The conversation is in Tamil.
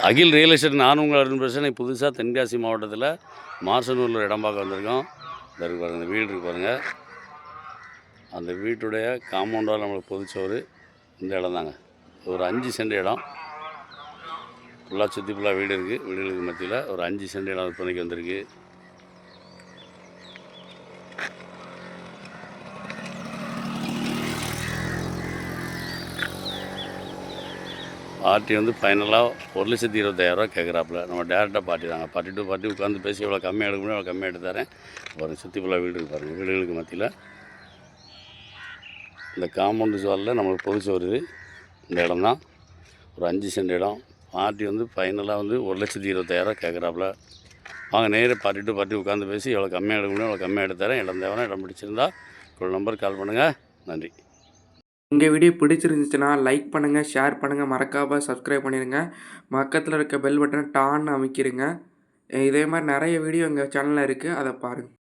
அகில் ரியல் எஸ்டேட் நான் உங்கள் அருண் பேசுகிறேன். புதுசாக தென்காசி மாவட்டத்தில் மார்சனூரில் இடம் பார்க்க வந்திருக்கோம். இந்த இருக்கு பாருங்கள், இந்த வீடு இருக்குது பாருங்கள். அந்த வீட்டுடைய காம்பவுண்டால் நம்மளுக்கு பொதுச்சோறு இந்த இடம் தாங்க. ஒரு 5 சென்ட் இடம் ஃபுல்லாக சுற்றி ஃபுல்லாக வீடு இருக்குது. வீடுகளுக்கு மத்தியில் ஒரு 5 சென்ட் இடம் விற்பனைக்கு வந்திருக்கு. பார்ட்டி வந்து ஃபைனலாக 1,20,000 கேட்குறாப்புல. நம்ம டேரெக்டாக பார்ட்டி தாங்க. பார்ட்டி டு பார்ட்டி உட்காந்து பேசி எவ்வளோ கம்மியாக எடுக்க முடியும் அவ்வளோ கம்மியாக எடுத்து தரேன். பாருங்கள், சுற்றி ஃபுல்லாக வீடு இருக்குது பாருங்கள். வீடுகளுக்கு மத்தியில் இந்த காம்பவுண்டு சுவரில் நம்மளுக்கு பொதுச்சு வருது. இந்த இடம் தான் ஒரு 5 சென்ட் இடம். பார்ட்டி வந்து ஃபைனலாக வந்து 1,20,000 கேட்குறாப்புல. வாங்க நேராக பார்ட்டி டு பார்ட்டி உட்காந்து பேசி எவ்வளோ கம்மியாக எடுக்க முடியும் அவ்வளோ கம்மியாக எடுத்து தரேன். இடம் தேவைன்னா இடம் பிடிச்சிருந்தா ஒரு நம்பருக்கு கால் பண்ணுங்கள். நன்றி. உங்கள் வீடியோ பிடிச்சிருந்துச்சுன்னா லைக் பண்ணுங்கள், ஷேர் பண்ணுங்கள், மறக்காமல் சப்ஸ்கிரைப் பண்ணிடுங்க. பக்கத்தில் இருக்க பெல் பட்டனை டான்னு அமைக்கிடுங்க. இதே மாதிரி நிறைய வீடியோ எங்கள் சேனலில் இருக்குது, அதை பாருங்கள்.